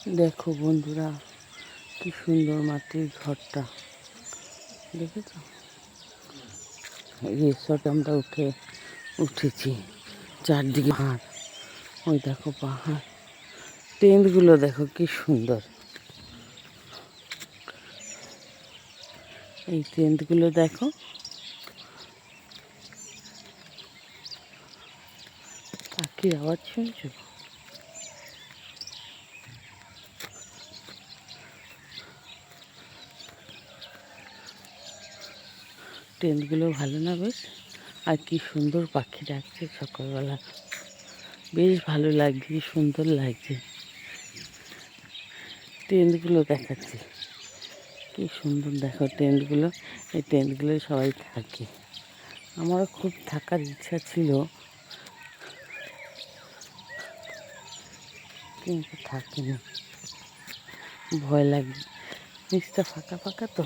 দেখো বন্ধুরা, কি সুন্দর মাটির ঘরটা দেখেছ। রিসর্টে আমরা উঠেছি, চারদিকে পাহাড়। ওই দেখো পাহাড়, টেন্টগুলো দেখো কি সুন্দর। এই টেন্টগুলো দেখো, পাখির আওয়াজ শুনছো? টেন্টগুলো ভালো না বেশ? আর কি সুন্দর পাখি ডাকছে সকালবেলা, বেশ ভালো লাগছে, কি সুন্দর লাগছে। টেন্টগুলো দেখাচ্ছি, কি সুন্দর দেখো টেন্টগুলো। এই টেন্টগুলো সবাই থাকে, আমারও খুব থাকার ইচ্ছা ছিল, কিন্তু থাকিনি, ভয় লাগে। নিচটা ফাঁকা ফাঁকা তো।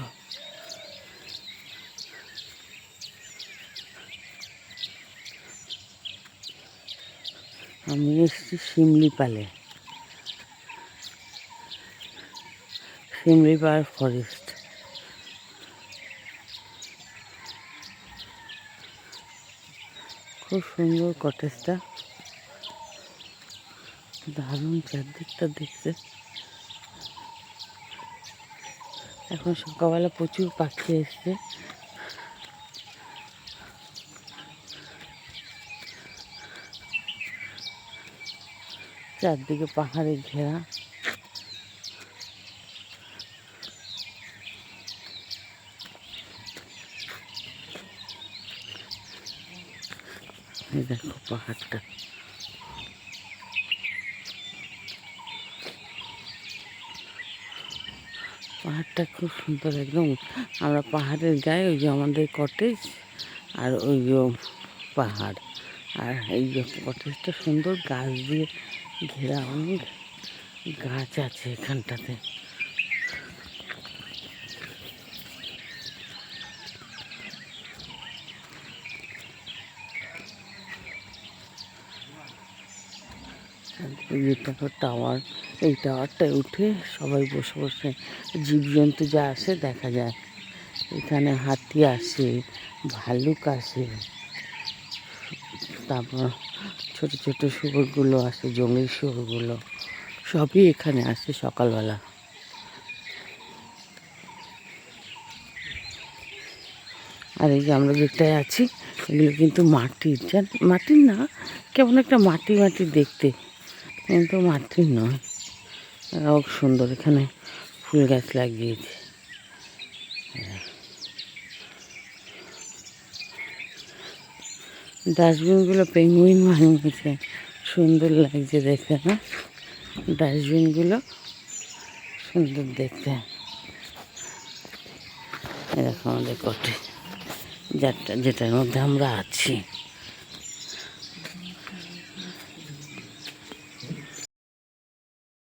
আমি এসেছি শিমলিপালে, শিমলিপাল ফরেস্ট। খুব সুন্দর কটেজটা, দারুণ চারদিকটা দেখতে। এখন সকালবেলা প্রচুর পাখি এসছে। চারদিকে পাহাড়ে ঘেরা। এই দেখো পাহাড়টা, পাহাড়টা খুব সুন্দর একদম। আমরা পাহাড়ের গায়ে, ওই যে আমাদের কটেজ, আর ওই যে পাহাড়, আর এই যে কটেজটা সুন্দর গাছ দিয়ে ঘেরা, অনেক গাছ আছে এখানটাতে। এটা তো টাওয়ার, এই টাওয়ারটায় উঠে সবাই বসে বসে জীবজন্তু যা আসে দেখা যায়। এখানে হাতি আসে, ভালুক আসে, তারপর ছোট ছোট শুয়োরগুলো আসে, জঙ্গলি শুয়োরগুলো সবই এখানে আসে সকালবেলা। আর এই যে আমরা যেটায় আছি, এগুলো কিন্তু মাটির, মাটির না, কেমন একটা মাটি মাটি দেখতে, কিন্তু মাটির নয়। খুব সুন্দর, এখানে ফুল গাছ লাগিয়েছে। ডাস্টবিনগুলো পেঙ্গুইন বানিয়েছে, সুন্দর লাগছে দেখতে না? ডাস্টবিনগুলো সুন্দর দেখতে। এরকম আমাদের কটে, যেটার মধ্যে আমরা আছি।